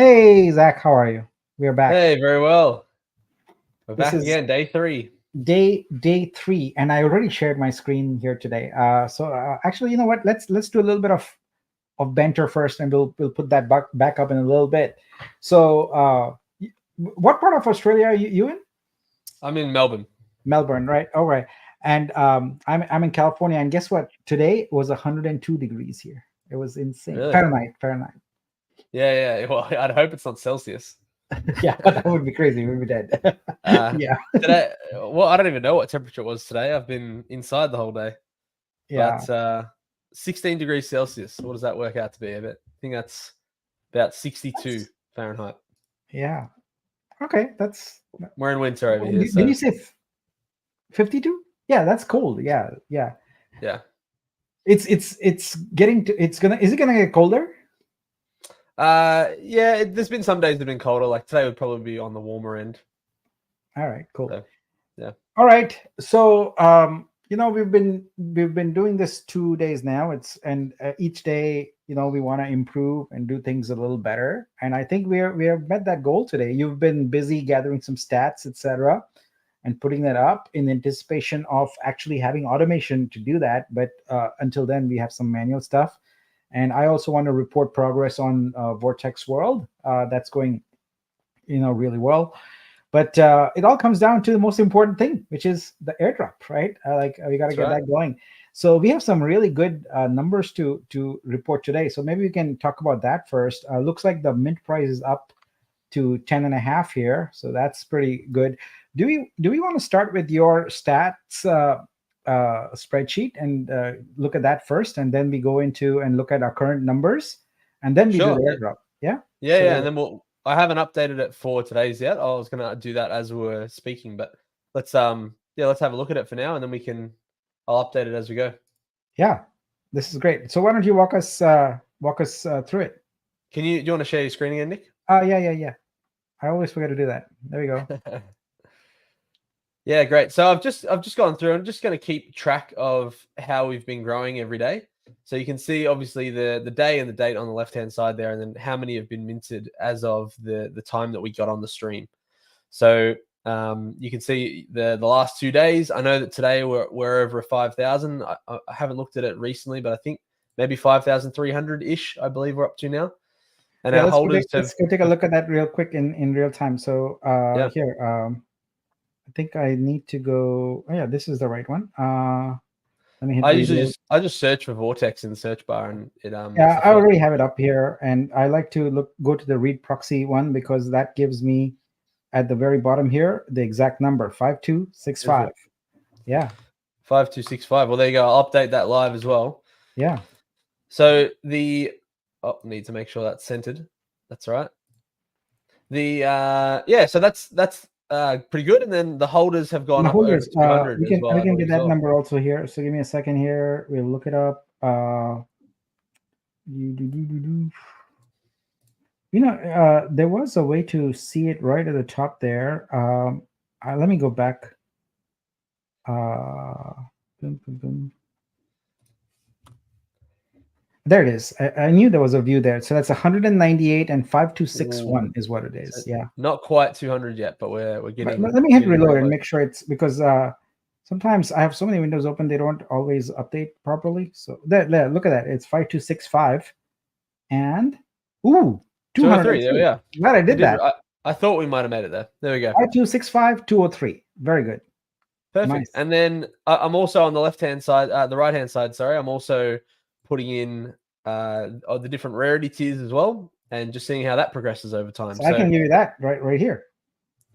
Hey, Zach, how are you? We're back. Hey, very well. We're This back is again, day 3. day three, and I already shared my screen here today. Actually, you know what? Let's do a little bit of banter first, and we'll put that back up in a little bit. So, what part of Australia are you in? I'm in Melbourne. Melbourne, right? All right. And I'm in California, and guess what? Today was 102 degrees here. It was insane. Really? Fahrenheit. Yeah. Well, I'd hope it's not Celsius. Yeah, that would be crazy. We'd be dead. Uh, Yeah, today, well, I don't even know what temperature it was today. I've been inside the whole day. yeah, But 16 degrees Celsius. What does that work out to be? I think that's about 62 Fahrenheit. yeah. Okay, that's. We're in winter over here, Did so you say 52? Yeah, that's cold. Yeah. yeah. It's getting to. It's gonna. Is it gonna get colder? Yeah, there's been some days that have been colder. Like today would probably be on the warmer end. All right, cool. So, yeah. All right. So, we've been doing this 2 days now. Each day, we want to improve and do things a little better. And I think we have met that goal today. You've been busy gathering some stats, etc., and putting that up in anticipation of actually having automation to do that. But until then, we have some manual stuff. And I also want to report progress on Vortex World. That's going, really well. But it all comes down to the most important thing, which is the airdrop, right? We got to That's get right. that going. So we have some really good numbers to report today. So maybe we can talk about that first. Looks like the mint price is up to 10 and a half here, so that's pretty good. Do we want to start with your stats spreadsheet and look at that first, and then we go into and look at our current numbers, and then we do Sure. the Yeah. airdrop? Yeah. Yeah, and So then I haven't updated it for today's yet. I was gonna do that as we were speaking, but let's have a look at it for now, and then I'll update it as we go. yeah, this is great. So why don't you walk us through it? Do you want to share your screen again, Nick? Yeah. I always forget to do that. There we go. Yeah, great. So I've just gone through. I'm just going to keep track of how we've been growing every day. So you can see obviously the day and the date on the left hand side there, and then how many have been minted as of the time that we got on the stream. So you can see the last 2 days. I know that today we're over 5,000. I haven't looked at it recently, but I think maybe 5,300 ish. I believe we're up to now. And Yeah, our holders let's go take a look at that real quick in real time. So yeah. here, I think I need to go. Oh, yeah, this is the right one. Let me hit reload. I just search for Vortex in the search bar, and it's Yeah, the I first already thing have it comes up here, and I like to go to the read proxy one because that gives me at the very bottom here the exact number 5265. up. Yeah, 5265. Well, there you go. I'll update that live as well. yeah. So need to make sure that's centered. That's right. So that's pretty good. And then the holders have gone And up over holders, 200 we as can well, we I can get believe as that well. number also here. So give me a second here. We'll look it up. There was a way to see it right at the top there. Let me go back. Boom, boom, boom. There it is. I knew there was a view there. So that's 198 and 5261 Ooh, is what it so is. Yeah. not quite 200 yet, but we're But getting let me hit very reload and close. make sure it's because sometimes I have so many windows open, they don't always update properly. So there, look at that. It's 5265 and ooh, 203. There we 203. are. Glad I did that. I thought we might have made it there. There we go. 5265 203. Very good. Perfect. Nice. And then I'm also on the left-hand side, the right-hand side, sorry. I'm also putting in the different rarity tiers as well, and just seeing how that progresses over time. So I can give you that right here.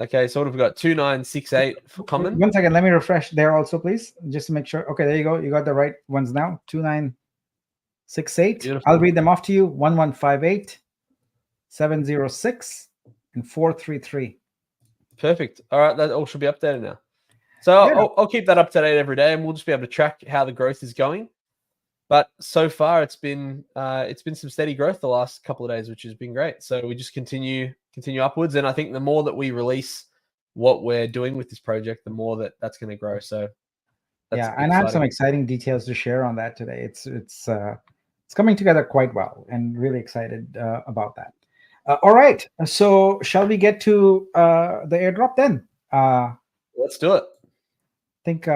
Okay, so what have we got? 2968 for common. 1 second, let me refresh there also, please, just to make sure. Okay, there you go. You got the right ones now. 2968. Beautiful. I'll read them off to you. 1158, 706, and 433. Perfect. All right, that all should be updated now. So Yeah. I'll keep that up to date every day, and we'll just be able to track how the growth is going. But so far, it's been some steady growth the last couple of days, which has been great. So we just continue upwards, and I think the more that we release what we're doing with this project, the more that's going to grow. So that's Yeah, and I have some exciting details to share on that today. It's coming together quite well, and really excited about that. All right. So shall we get to the airdrop then? Let's do it. Think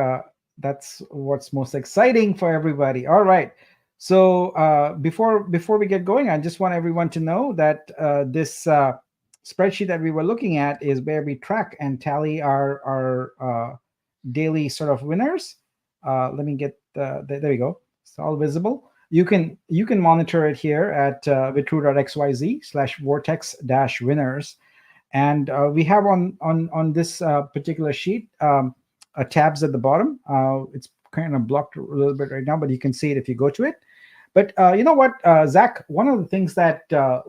that's what's most exciting for everybody. All right. So before we get going, I just want everyone to know that this spreadsheet that we were looking at is where we track and tally our daily sort of winners. Let me get there we go. It's all visible. You can monitor it here at vitru.xyz/vortex winners, and we have on this particular sheet tabs at the bottom. It's kind of blocked a little bit right now, but you can see it if you go to it. But you know what, Zach? One of the things that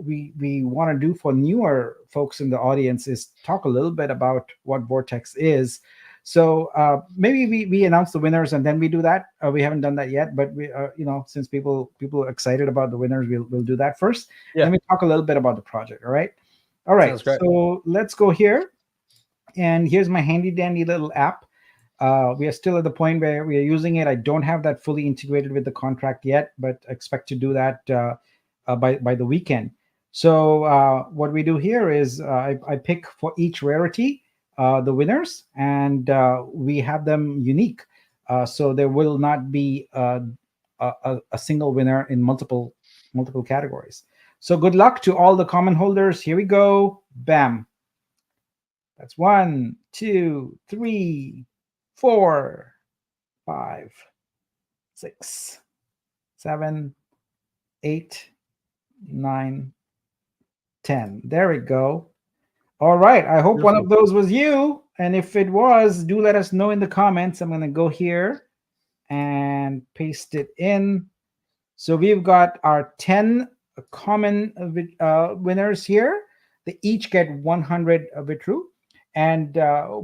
we want to do for newer folks in the audience is talk a little bit about what Vortex is. So maybe we announce the winners and then we do that. We haven't done that yet, but we since people are excited about the winners, we'll do that first. Yeah. Then we talk a little bit about the project. All right. Sounds great. So let's go here, and here's my handy dandy little app. We are still at the point where we are using it. I don't have that fully integrated with the contract yet, but expect to do that by the weekend. So what we do here is I pick for each rarity the winners, and we have them unique. So there will not be a single winner in multiple categories. So good luck to all the common holders. Here we go. Bam. That's 1, 2, 3, 4, 5, 6, 7, 8, 9, 10. There we go. All right. I hope one of those was you. And if it was, do let us know in the comments. I'm going to go here and paste it in. So we've got our 10 common winners here. They each get 100 Vitru. And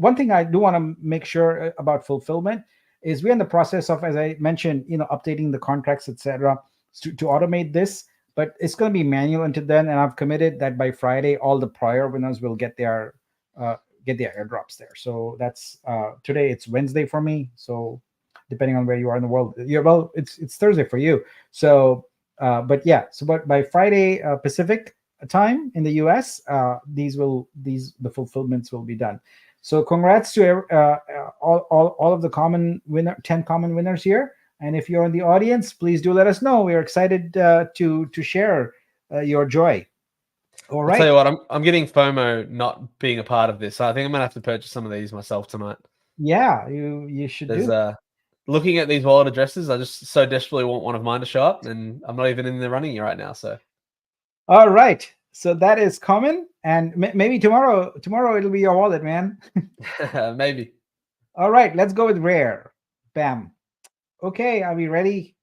one thing I do want to make sure about fulfillment is we're in the process of, as I mentioned, updating the contracts, etc., to automate this. But it's going to be manual until then, and I've committed that by Friday, all the prior winners will get their airdrops there. So that's today. It's Wednesday for me. So depending on where you are in the world, it's Thursday for you. So, but by Friday Pacific time in the US, the fulfillments will be done. So congrats to all of the 10 common winners here. And if you're in the audience, please do let us know. We're excited to share your joy. All right. I'll tell you what, I'm getting FOMO not being a part of this. So I think I'm gonna have to purchase some of these myself tonight. Yeah, you should do. Looking at these wallet addresses, I just so desperately want one of mine to show up, and I'm not even in the running right now. So, all right. So that is common, and maybe tomorrow it'll be your wallet, man. Maybe. All right, let's go with rare. Bam. Okay, are we ready?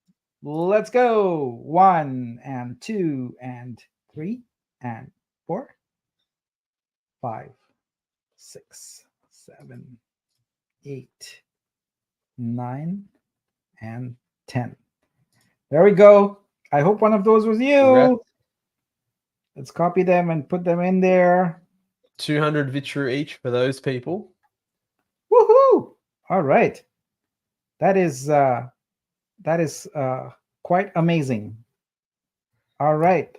Let's go. 1 and 2 and 3 and 4, 5, 6, 7, 8, 9, and 10. There we go. I hope one of those was you. Congrats. Let's copy them and put them in there. 200 Vitru each for those people. Woohoo! All right. That is quite amazing. All right.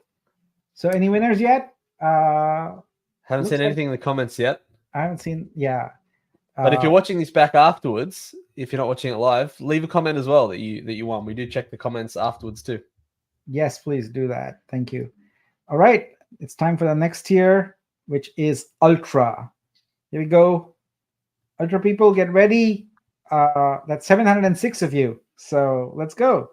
So any winners yet? Haven't seen anything in the comments yet. I haven't seen. Yeah. But if you're watching this back afterwards, if you're not watching it live, leave a comment as well that you won. We do check the comments afterwards too. Yes, please do that. Thank you. All right. It's time for the next tier, which is Ultra. Here we go. Ultra people, get ready. That's 706 of you. So let's go.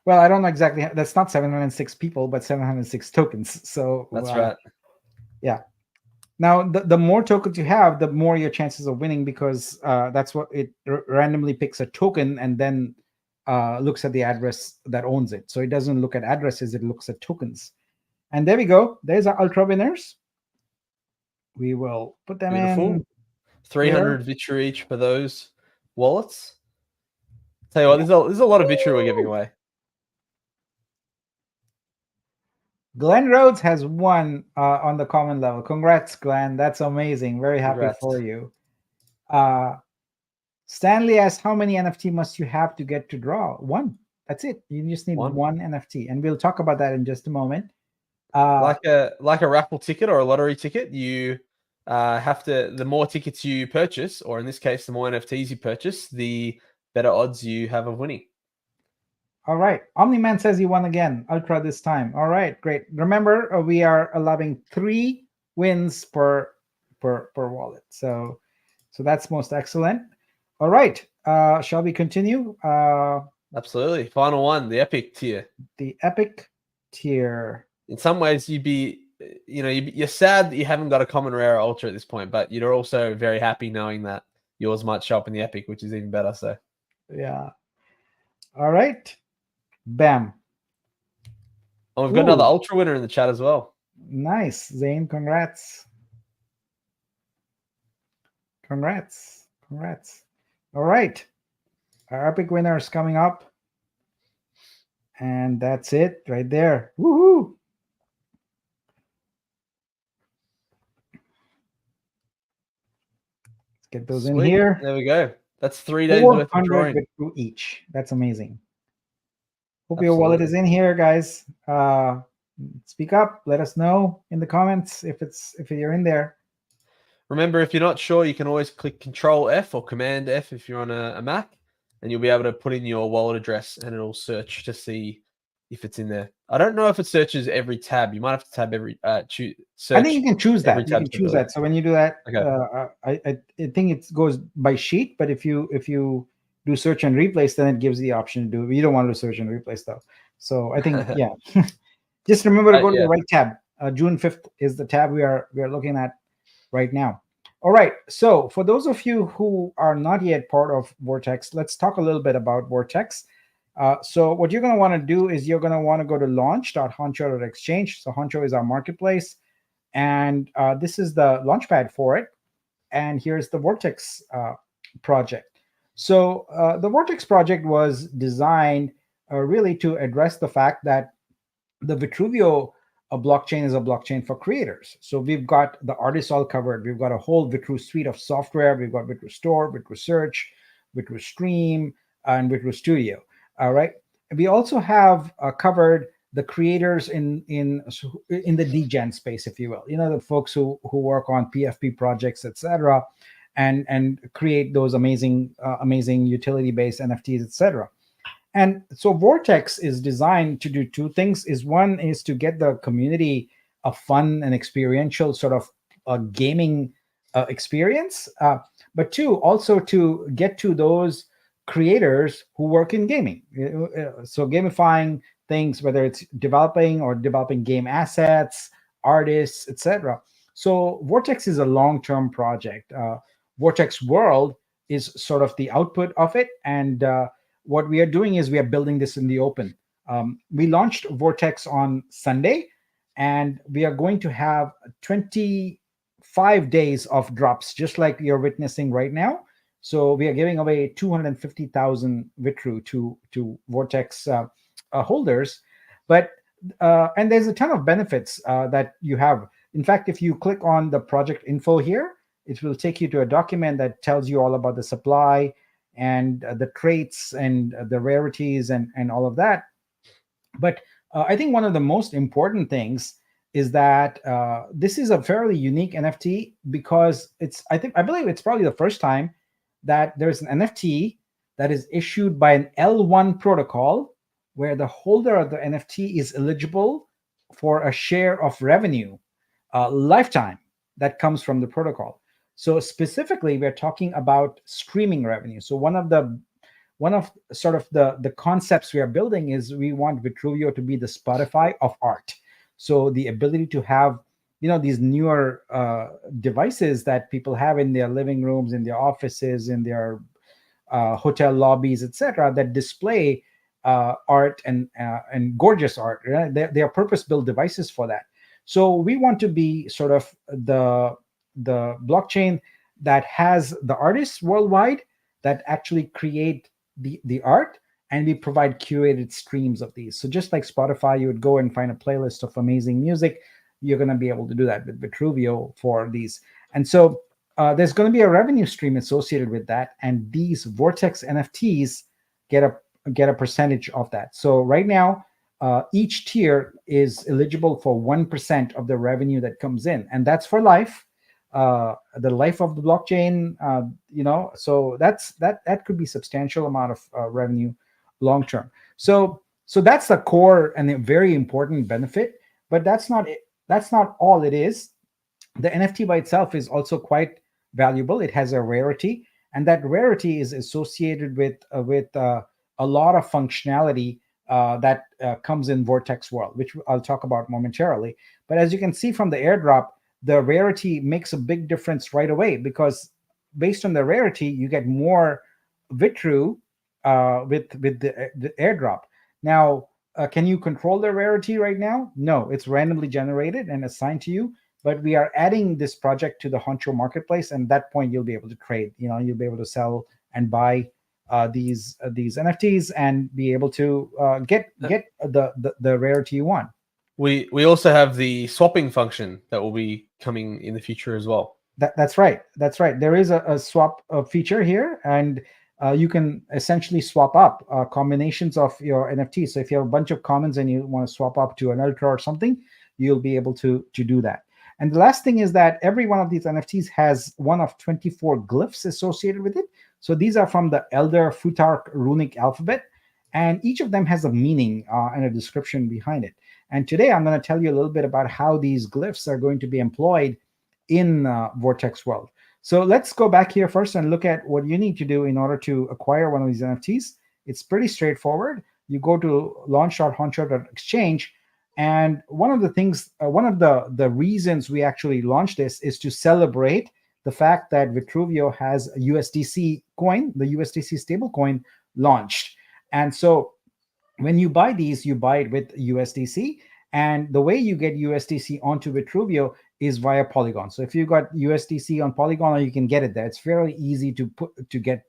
Well, I don't know exactly. That's not 706 people, but 706 tokens. So that's right. Yeah. Now, the more tokens you have, the more your chances of winning, because that's what it randomly picks a token and then looks at the address that owns it. So it doesn't look at addresses, it looks at tokens. And there we go. There's our Ultra winners. We will put them in. 300 Vitru each for those wallets. Tell you what, there's a lot of Vitru we're giving away. Glenn Rhodes has won on the common level. Congrats, Glenn. That's amazing. Very happy for you. Stanley asks, how many NFT must you have to get to draw? 1. That's it. You just need One. one NFT, and we'll talk about that in just a moment. Uh, Like a raffle ticket or a lottery ticket, you have to. The more tickets you purchase, or in this case, the more NFTs you purchase, the better odds you have of winning. all right. Omni-Man says he won again. Ultra this time. All right, great. Remember, we are allowing 3 wins per wallet. So that's most excellent. All right. Shall we continue? Absolutely. Final one, the epic tier. The epic tier. In some ways, you're sad that you haven't got a common rare ultra at this point, but you're also very happy knowing that yours might show up in the epic, which is even better. So, Yeah. All right. Bam. and we've got another ultra winner in the chat as well. Nice, Zane. Congrats. Congrats. All right. Our epic winner is coming up. And that's it right there. Woohoo! Let's get those in here. There we go. That's 3 days worth of drawing. With each. That's amazing. Hope your wallet is in here, guys. Speak up. Let us know in the comments if you're in there. Remember, if you're not sure, you can always click Control F or Command F if you're on a Mac, and you'll be able to put in your wallet address, and it'll search to see if it's in there. I don't know if it searches every tab. You might have to tab every search. I think you can choose that. You can choose that. So when you do that, okay. I think it goes by sheet. But if you do search and replace, then it gives the option to do it. You don't want to search and replace though. So I think yeah. Just remember to go to the right tab. June 5th is the tab we are looking at right now. All right. So for those of you who are not yet part of Vortex, let's talk a little bit about Vortex. So what you're going to want to do is you're going to want to go to launch.honcho.exchange. So Honcho is our marketplace, and this is the launchpad for it. And here's the Vortex project. So the Vortex project was designed really to address the fact that the Vitruvio blockchain is a blockchain for creators. So we've got the artists all covered. We've got a whole Vitru suite of software. We've got Vitru Store, Vitru Search, Vitru Stream, and Vitru Studio. All right. We also have covered the creators in the degen space, if you will. You know, the folks who work on PFP projects, etc., and create those amazing utility-based NFTs, etc. And so Vortex is designed to do 2 things. One is to get the community a fun and experiential sort of gaming experience, but 2, also to get to those creators who work in gaming. So gamifying things, whether it's developing game assets, artists, etc. So Vortex is a long-term project. Vortex World is sort of the output of it, and what we are doing is we are building this in the open. We launched Vortex on Sunday, and we are going to have 25 days of drops, just like you're witnessing right now. So we are giving away 250,000 Vitru to Vortex holders. But and there's a ton of benefits that you have. In fact, if you click on the project info here, it will take you to a document that tells you all about the supply and the traits and the rarities and all of that. But I think one of the most important things is that this is a fairly unique NFT because I believe it's probably the first time that there's an NFT that is issued by an L1 protocol where the holder of the NFT is eligible for a share of revenue lifetime that comes from the protocol. So specifically, we're talking about streaming revenue. So one of sort of the concepts we are building is we want Vitruvio to be the Spotify of art. So the ability to have, these newer devices that people have in their living rooms, in their offices, in their hotel lobbies, etc., that display art and gorgeous art. Right? They are purpose-built devices for that. So we want to be sort of the blockchain that has the artists worldwide that actually create the art, and we provide curated streams of these. So just like Spotify, you would go and find a playlist of amazing music. You're going to be able to do that with Vitruvio for these. And so there's going to be a revenue stream associated with that. And these Vortex NFTs get a get a percentage of that. So right now, each tier is eligible for 1% of the revenue that comes in, and that's for life, the life of the blockchain. So that could be substantial amount of revenue long term. So that's the core and a very important benefit, but that's not it. That's not all it is. The NFT by itself is also quite valuable. It has a rarity, and that rarity is associated with a lot of functionality that comes in Vortex world, which I'll talk about momentarily. But as you can see from the airdrop, the rarity makes a big difference right away, because based on the rarity, you get more Vitru with the airdrop. Now, can you control the rarity right now? No, it's randomly generated and assigned to you. But we are adding this project to the Honcho marketplace, and at that point you'll be able to trade. You'll be able to sell and buy these NFTs and be able to get the rarity you want. We also have the swapping function that will be coming in the future as well. That's right. That's right. There is a swap feature here, and you can essentially swap up combinations of your NFTs. So if you have a bunch of commons and you want to swap up to an ultra or something, you'll be able to do that. And the last thing is that every one of these NFTs has one of 24 glyphs associated with it. So these are from the Elder Futhark runic alphabet, and each of them has a meaning and a description behind it. And today I'm going to tell you a little bit about how these glyphs are going to be employed in Vortex world. So let's go back here first and look at what you need to do in order to acquire one of these NFTs. It's pretty straightforward. You go to launch.honcho.exchange. And one of the things, one of the reasons we actually launched this is to celebrate the fact that Vitruvio has a USDC coin, the USDC stable coin, launched. And so when you buy these, you buy it with USDC. And the way you get USDC onto Vitruvio is via Polygon. So if you've got USDC on Polygon, you can get it there. It's fairly easy to get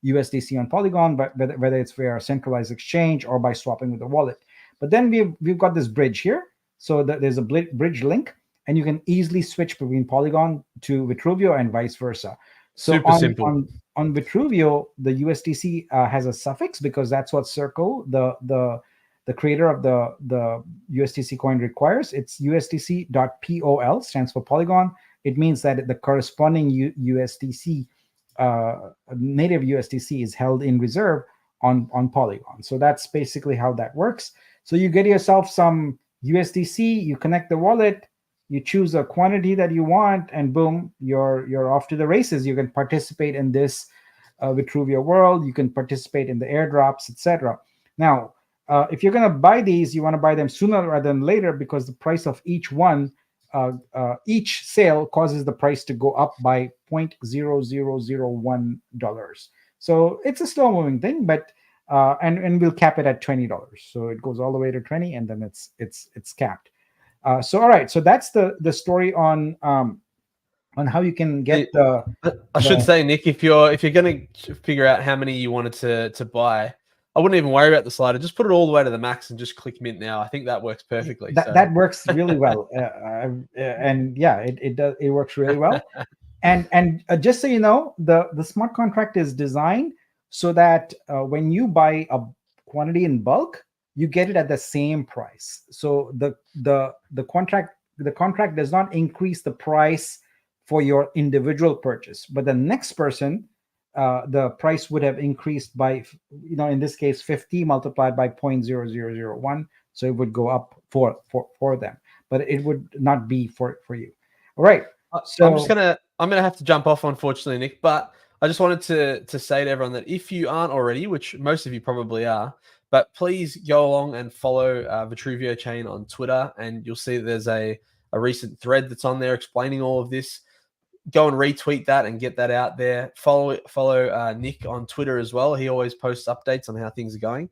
USDC on Polygon, but whether it's via a centralized exchange or by swapping with a wallet. But then we've got this bridge here. So there's a bridge link, and you can easily switch between Polygon to Vitruvio and vice versa. So Super simple. On Vitruvio, the USDC has a suffix because that's what Circle, the creator of the USDC coin, requires. It's USDC.pol, stands for Polygon. It means that the corresponding USDC, native USDC, is held in reserve on Polygon. So that's basically how that works. So you get yourself some USDC, you connect the wallet, you choose a quantity that you want, and boom, you're off to the races. You can participate in this Vitruvio world. You can participate in the airdrops, etc. Now, if you're going to buy these, you want to buy them sooner rather than later, because the price of each one, each sale causes the price to go up by $0.0001. So it's a slow moving thing, but and we'll cap it at $20. So it goes all the way to 20, and then it's capped. So all right, so that's the story on how you can get the. I should say, Nick, if you're going to figure out how many you wanted to buy, I wouldn't even worry about the slider. Just put it all the way to the max and just click mint now. I think that works perfectly. That works really well, and yeah, it does. It works really well. And just so you know, the smart contract is designed so that when you buy a quantity in bulk, you get it at the same price. So the contract does not increase the price for your individual purchase, but the next person, the price would have increased by, in this case, 50 multiplied by 0.0001. So it would go up for them, but it would not be for you. All right. So I'm gonna have to jump off, unfortunately, Nick. But I just wanted to say to everyone that if you aren't already, which most of you probably are, but please go along and follow Vitruvio Chain on Twitter, and you'll see there's a recent thread that's on there explaining all of this. Go and retweet that and get that out there. Follow Nick on Twitter as well. He always posts updates on how things are going,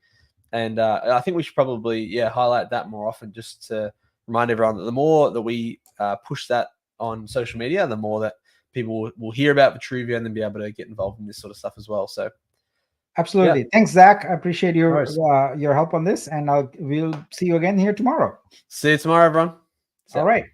and I think we should probably highlight that more often, just to remind everyone that the more that we push that on social media, the more that people will hear about Vitruvio and then be able to get involved in this sort of stuff as well. So. Absolutely. Yeah. Thanks, Zach. I appreciate your help on this, and we'll see you again here tomorrow. See you tomorrow, everyone. All right.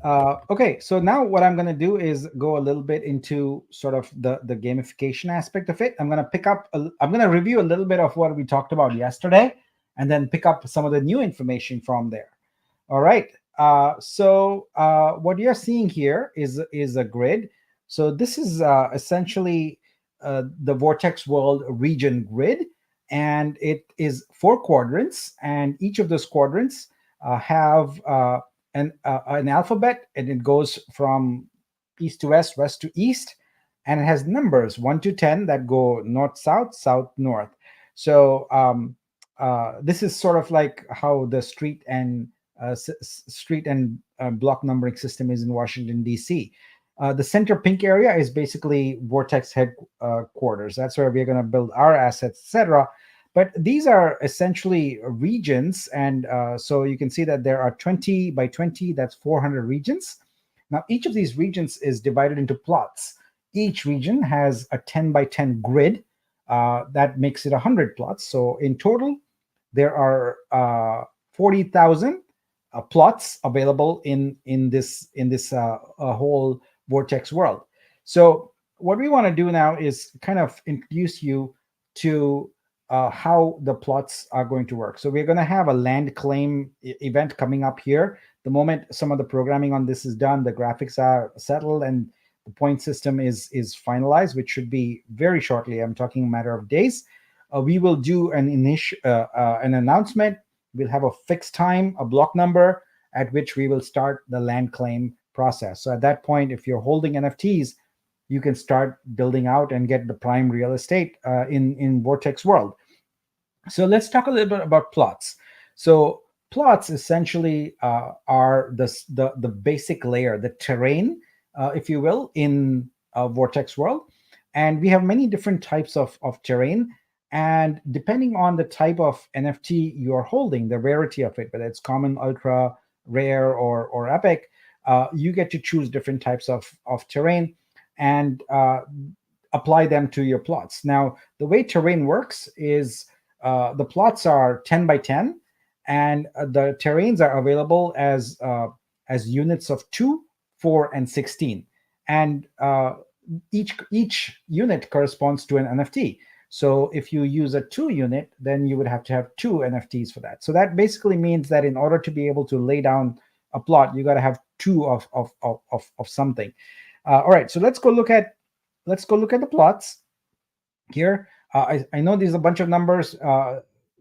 Okay, so now what I'm going to do is go a little bit into sort of the gamification aspect of it. I'm going to I'm going to review a little bit of what we talked about yesterday, and then pick up some of the new information from there. All right. What you're seeing here is a grid. So this is essentially the Vortex World region grid, and it is four quadrants, and each of those quadrants have an alphabet, and it goes from east to west, west to east, and it has numbers 1 to 10 that go north, south, south, north. This is sort of like how the street and block numbering system is in Washington D.C. The center pink area is basically Vortex headquarters. That's where we're going to build our assets, etc. But these are essentially regions, and so you can see that there are 20 by 20. That's 400 regions. Now, each of these regions is divided into plots. Each region has a 10 by 10 grid that makes it 100 plots. So in total, there are 40,000 plots available in this whole Vortex world. So what we want to do now is kind of introduce you to how the plots are going to work. So we're going to have a land claim event coming up here. The moment some of the programming on this is done, the graphics are settled, and the point system is finalized, which should be very shortly. I'm talking a matter of days. We will do an announcement. We'll have a fixed time, a block number at which we will start the land claim process. So at that point, if you're holding NFTs, you can start building out and get the prime real estate in Vortex World. So let's talk a little bit about plots. So plots essentially are the basic layer, the terrain, if you will, in Vortex World. And we have many different types of terrain. And depending on the type of NFT you're holding, the rarity of it, whether it's common, ultra, rare, or epic, you get to choose different types of terrain and apply them to your plots. Now, the way terrain works is the plots are 10 by 10, and the terrains are available as units of 2, 4, and 16. And each unit corresponds to an NFT. So if you use a 2 unit, then you would have to have 2 NFTs for that. So that basically means that in order to be able to lay down a plot, you got to have 2 of something. All right, so let's go look at the plots here. I know there's a bunch of numbers.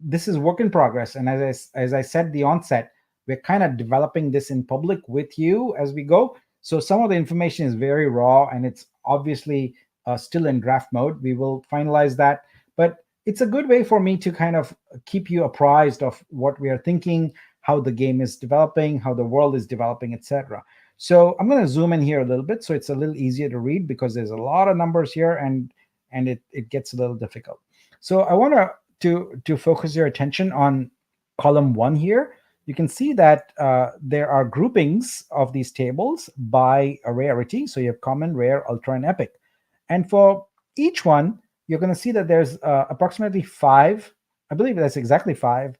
This is work in progress, and as I said at the onset, we're kind of developing this in public with you as we go. So some of the information is very raw, and it's obviously still in draft mode. We will finalize that, but it's a good way for me to kind of keep you apprised of what we are thinking, how the game is developing, how the world is developing, etc. So I'm going to zoom in here a little bit so it's a little easier to read, because there's a lot of numbers here, and it gets a little difficult. So I want to focus your attention on column 1 here. You can see that there are groupings of these tables by a rarity. So you have common, rare, ultra, and epic. And for each one, you're going to see that there's approximately 5, I believe that's exactly 5,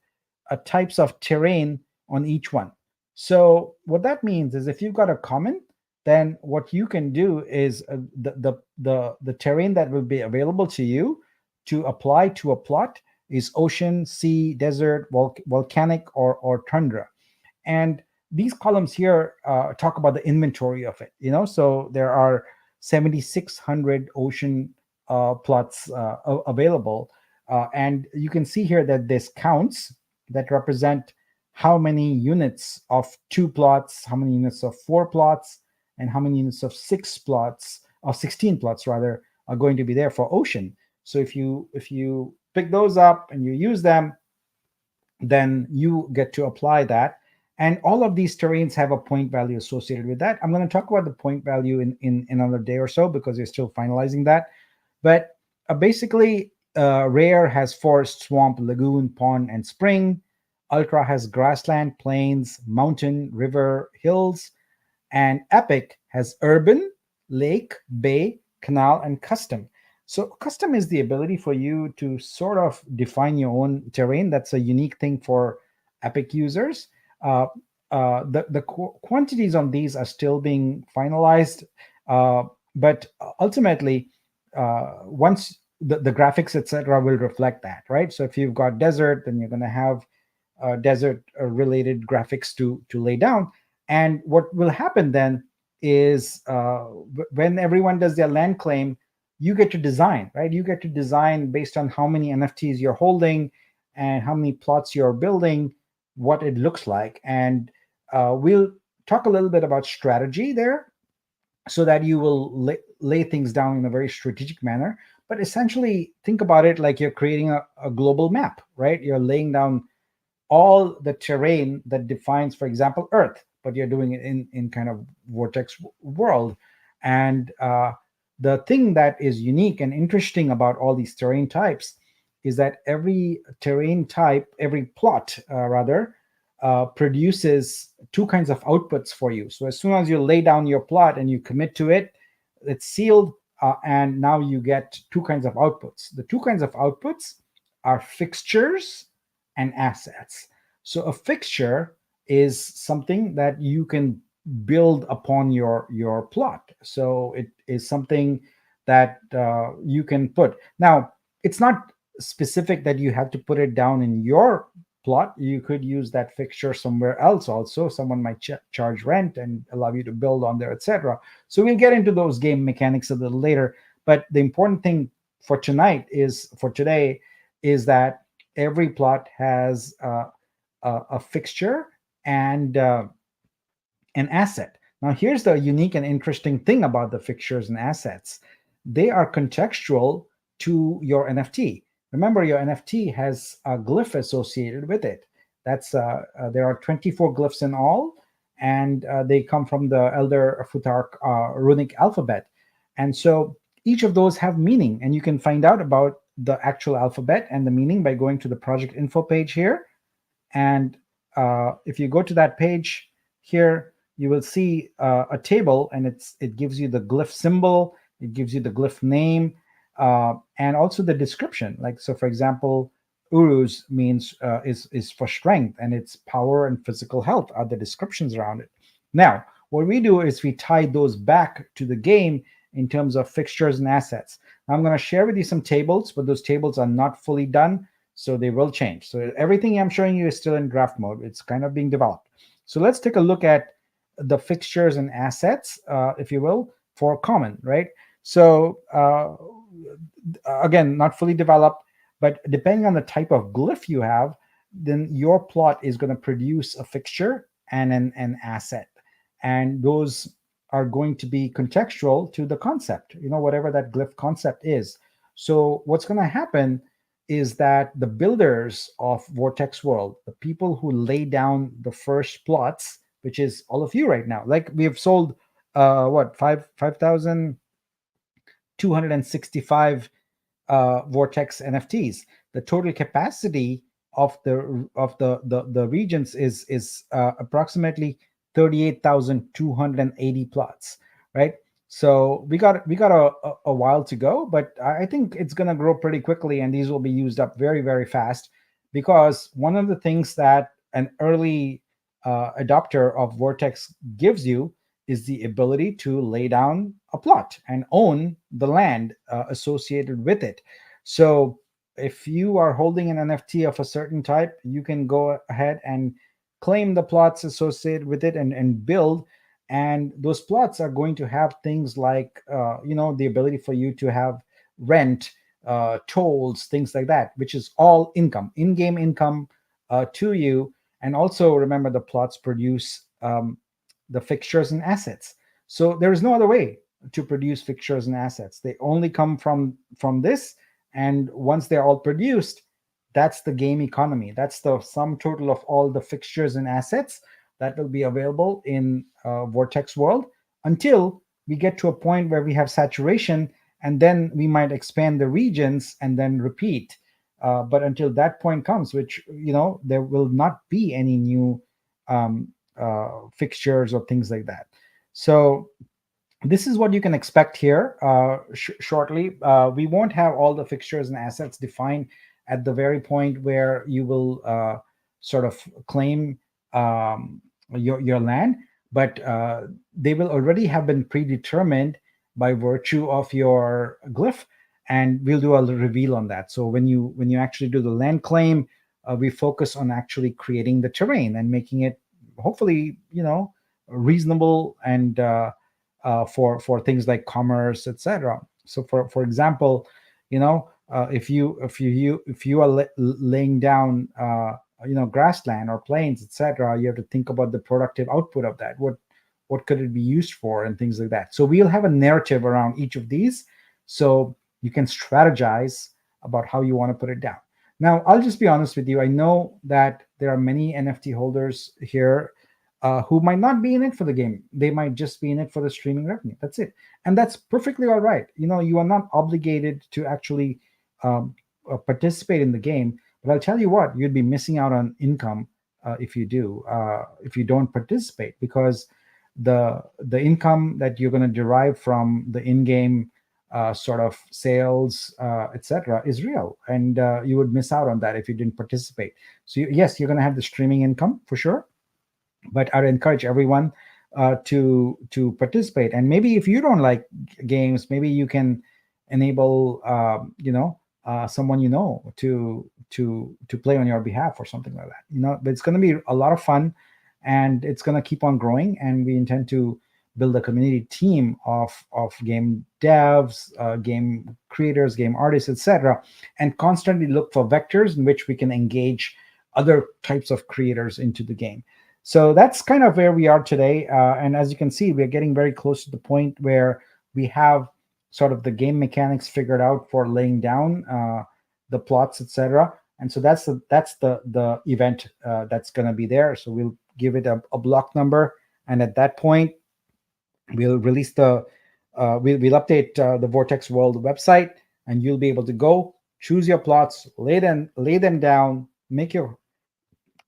types of terrain on each one. So what that means is if you've got a common, then what you can do is the terrain that will be available to you to apply to a plot is ocean, sea, desert, volcanic, or tundra. And these columns here talk about the inventory of it. So there are 7,600 ocean plots available, and you can see here that there's counts that represent how many units of 2 plots, how many units of 4 plots, and how many units of 6 plots, or 16 plots rather, are going to be there for ocean. So if you pick those up and you use them, then you get to apply that. And all of these terrains have a point value associated with that. I'm going to talk about the point value in another day or so, because we're still finalizing that. But basically, rare has forest, swamp, lagoon, pond, and spring. Ultra has grassland, plains, mountain, river, hills. And epic has urban, lake, bay, canal, and custom. So custom is the ability for you to sort of define your own terrain. That's a unique thing for epic users. Uh, the quantities on these are still being finalized, but ultimately, once the graphics etc. will reflect that, right? So if you've got desert, then you're going to have desert related graphics to lay down. And what will happen then is when everyone does their land claim, you get to design, right? You get to design based on how many NFTs you're holding and how many plots you're building, what it looks like. And we'll talk a little bit about strategy there so that you will lay things down in a very strategic manner. But essentially, think about it like you're creating a global map, right? You're laying down all the terrain that defines, for example, Earth, but you're doing it in kind of vortex world. And the thing that is unique and interesting about all these terrain types is that every terrain type, every plot rather, produces two kinds of outputs for you. So as soon as you lay down your plot and you commit to it, it's sealed, and now you get two kinds of outputs. The two kinds of outputs are fixtures and assets. So a fixture is something that you can build upon your plot. So it is something that you can put. Now, it's not specific that you have to put it down in your plot. You could use that fixture somewhere else also. Someone might charge rent and allow you to build on there, etc. So we'll get into those game mechanics a little later. But the important thing for today is that every plot has a fixture and an asset. Now, here's the unique and interesting thing about the fixtures and assets. They are contextual to your NFT. Remember, your NFT has a glyph associated with it. There are 24 glyphs in all, and they come from the Elder Futhark runic alphabet. And so each of those have meaning, and you can find out about the actual alphabet and the meaning by going to the project info page here. And if you go to that page here, you will see a table, and it gives you the glyph symbol, it gives you the glyph name, and also the description. Like, so for example, Uruz means is for strength, and it's power and physical health are the descriptions around it. Now, what we do is we tie those back to the game in terms of fixtures and assets. Now, I'm going to share with you some tables, but those tables are not fully done, so they will change. So everything I'm showing you is still in draft mode. It's kind of being developed. So let's take a look at the fixtures and assets, if you will, for common, right? So again, not fully developed, but depending on the type of glyph you have, then your plot is going to produce a fixture and an asset. And those are going to be contextual to the concept, whatever that glyph concept is. So what's going to happen is that the builders of Vortex World, the people who lay down the first plots, which is all of you right now, like we have sold 5,265 Vortex NFTs. The total capacity of the regions is approximately 38,280 plots, right? So we got a while to go, but I think it's going to grow pretty quickly, and these will be used up very, very fast, because one of the things that an early adopter of Vortex gives you is the ability to lay down a plot and own the land associated with it. So if you are holding an NFT of a certain type, you can go ahead and claim the plots associated with it and build. And those plots are going to have things like the ability for you to have rent, tolls, things like that, which is all income, in-game income to you. And also remember, the plots produce the fixtures and assets. So there is no other way to produce fixtures and assets. They only come from this. And once they're all produced, that's the game economy. That's the sum total of all the fixtures and assets that will be available in Vortex World, until we get to a point where we have saturation, and then we might expand the regions and then repeat. But until that point comes, which, there will not be any new fixtures or things like that. So this is what you can expect here shortly. We won't have all the fixtures and assets defined at the very point where you will sort of claim your land, but they will already have been predetermined by virtue of your glyph, and we'll do a little reveal on that. So when you actually do the land claim, we focus on actually creating the terrain and making it hopefully reasonable and for things like commerce, etc. So for example, if you are laying down grassland or plains, etc., you have to think about the productive output of that. What could it be used for, and things like that. So we'll have a narrative around each of these, so you can strategize about how you want to put it down. Now, I'll just be honest with you. I know that there are many NFT holders here who might not be in it for the game. They might just be in it for the streaming revenue. That's it, and that's perfectly all right. You are not obligated to actually participate in the game. But I'll tell you what, you'd be missing out on income if you don't participate, because the income that you're going to derive from the in-game sort of sales, etc., is real, and you would miss out on that if you didn't participate. So yes, you're going to have the streaming income for sure, but I'd encourage everyone to participate. And maybe if you don't like games, maybe you can enable someone to play on your behalf or something like that. But it's going to be a lot of fun, and it's going to keep on growing. And we intend to build a community team of game devs, game creators, game artists, etc., and constantly look for vectors in which we can engage other types of creators into the game. So that's kind of where we are today. And as you can see, we're getting very close to the point where we have sort of the game mechanics figured out for laying down the plots, etc. And so that's the event that's going to be there. So we'll give it a block number, and at that point, we'll release we'll update the Vortex World website, and you'll be able to go choose your plots, lay them down, make your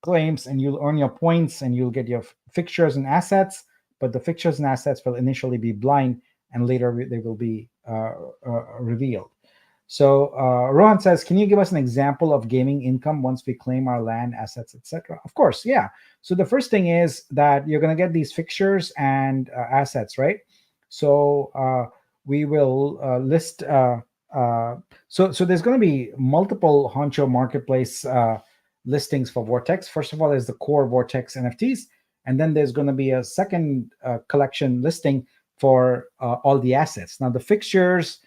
claims, and you'll earn your points, and you'll get your fixtures and assets. But the fixtures and assets will initially be blind, and later they will be revealed. So Rohan says, can you give us an example of gaming income once we claim our land, assets, etc.? Of course, yeah. So the first thing is that you're going to get these fixtures and assets, right? So we will list. So there's going to be multiple Honcho Marketplace listings for Vortex. First of all, there's the core Vortex NFTs, and then there's going to be a second collection listing for all the assets. Now the fixtures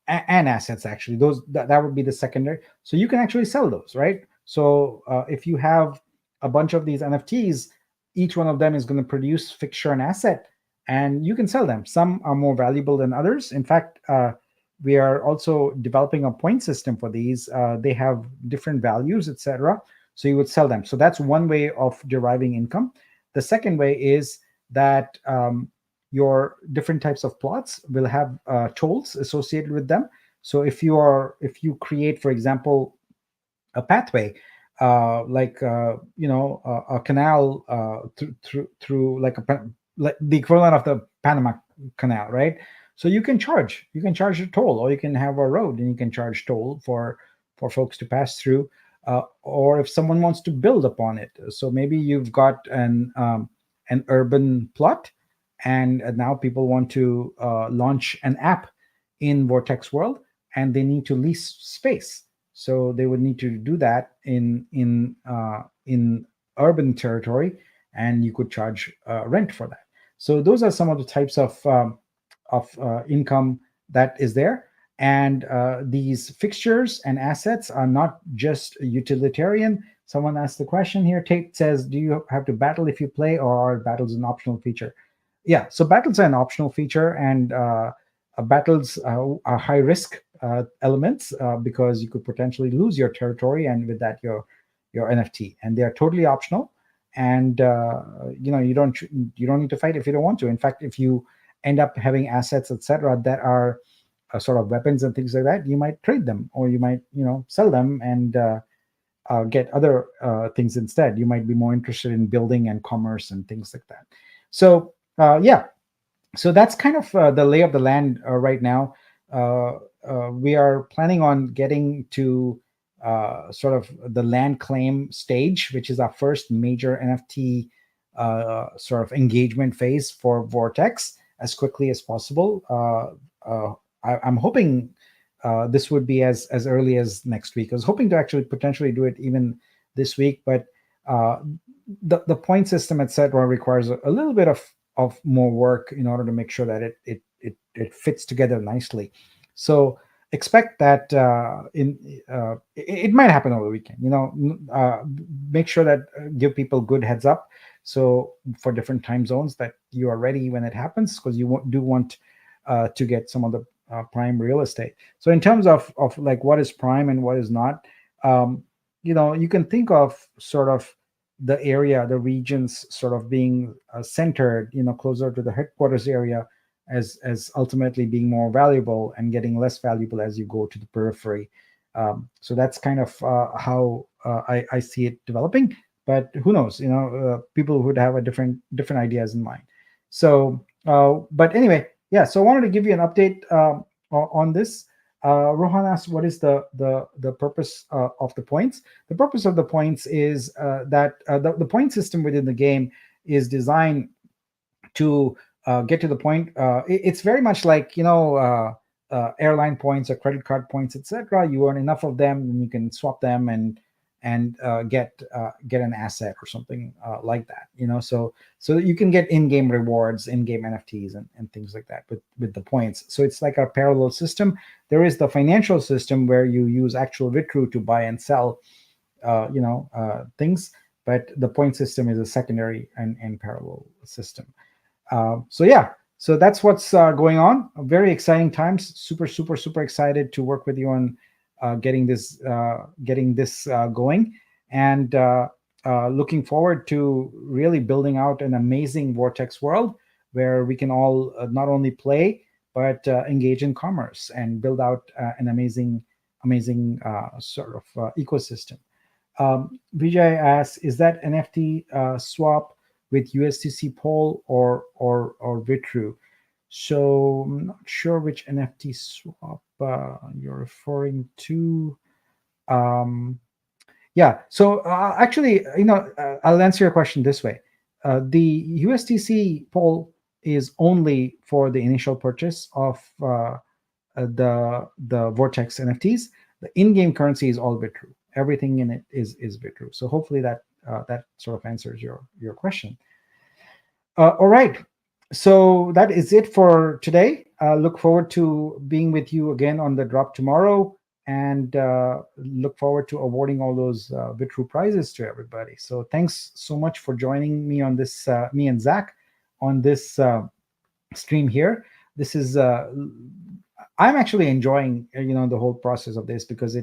and assets, actually, those that would be the secondary. So you can actually sell those, right? So if you have a bunch of these NFTs, each one of them is going to produce fixture and asset, and you can sell them. Some are more valuable than others. In fact, we are also developing a point system for these. They have different values, etc. So you would sell them. So that's one way of deriving income. The second way is that your different types of plots will have tolls associated with them. So if you create, for example, a pathway, like a canal through like the equivalent of the Panama Canal, right? So you can charge a toll, or you can have a road and you can charge toll for folks to pass through, or if someone wants to build upon it. So maybe you've got an urban plot, and now people want to launch an app in Vortex World, and they need to lease space. So they would need to do that in urban territory, and you could charge rent for that. So those are some of the types of income that is there. And these fixtures and assets are not just utilitarian. Someone asked the question here. Tate says, do you have to battle if you play, or are battles an optional feature? Yeah, so battles are an optional feature, and battles are high risk elements because you could potentially lose your territory, and with that your NFT, and they are totally optional. And you don't need to fight if you don't want to. In fact, if you end up having assets, etc., that are sort of weapons and things like that, you might trade them, or you might sell them and get other things instead. You might be more interested in building and commerce and things like that. So yeah, so that's kind of the lay of the land right now. We are planning on getting to sort of the land claim stage, which is our first major NFT sort of engagement phase for Vortex as quickly as possible. I'm hoping this would be as early as next week. I was hoping to actually potentially do it even this week, but uh, the point system, etc., requires a little bit of more work in order to make sure that it fits together nicely. So expect that it might happen over the weekend. Make sure that give people good heads up, so for different time zones, that you are ready when it happens, because do want to get some of the prime real estate. So in terms of like what is prime and what is not, um, you can think of sort of the area, the regions sort of being centered, closer to the headquarters area, as ultimately being more valuable, and getting less valuable as you go to the periphery. So that's kind of how I see it developing. But who knows? People would have a different ideas in mind. So, but anyway, yeah. So I wanted to give you an update on this. Rohan asked, "What is the purpose of the points?" The purpose of the points is that the point system within the game is designed to get to the point. It's very much like airline points or credit card points, etc. You earn enough of them, and you can swap them and get an asset or something like that. So that you can get in-game rewards, in-game NFTs, and things like that with the points. So it's like a parallel system. There is the financial system where you use actual Vitru to buy and sell things, but the point system is a secondary and parallel system. So yeah, so that's what's going on. Very exciting times. Super, super, super excited to work with you on getting this going, and looking forward to really building out an amazing Vortex world where we can all not only play but engage in commerce and build out an amazing sort of ecosystem. Vijay asks, is that NFT swap with USDC Pol or Vitru? So I'm not sure which NFT swap you're referring to. Yeah. So actually, I'll answer your question this way. The USDC Pol is only for the initial purchase of the Vortex NFTs. The in-game currency is all Vitru. Everything in it is Vitru. So hopefully that sort of answers your question. All right. So that is it for today. Look forward to being with you again on the drop tomorrow, and look forward to awarding all those Vitru prizes to everybody. So thanks so much for joining me on this, me and Zach, on this stream here. This is I'm actually enjoying the whole process of this, because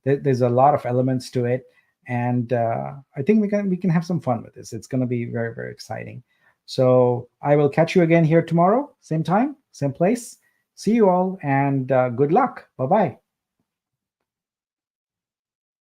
there's a lot of elements to it, and I think we can have some fun with this. It's going to be very, very exciting. So I will catch you again here tomorrow, same time, same place. See you all, and good luck. Bye bye.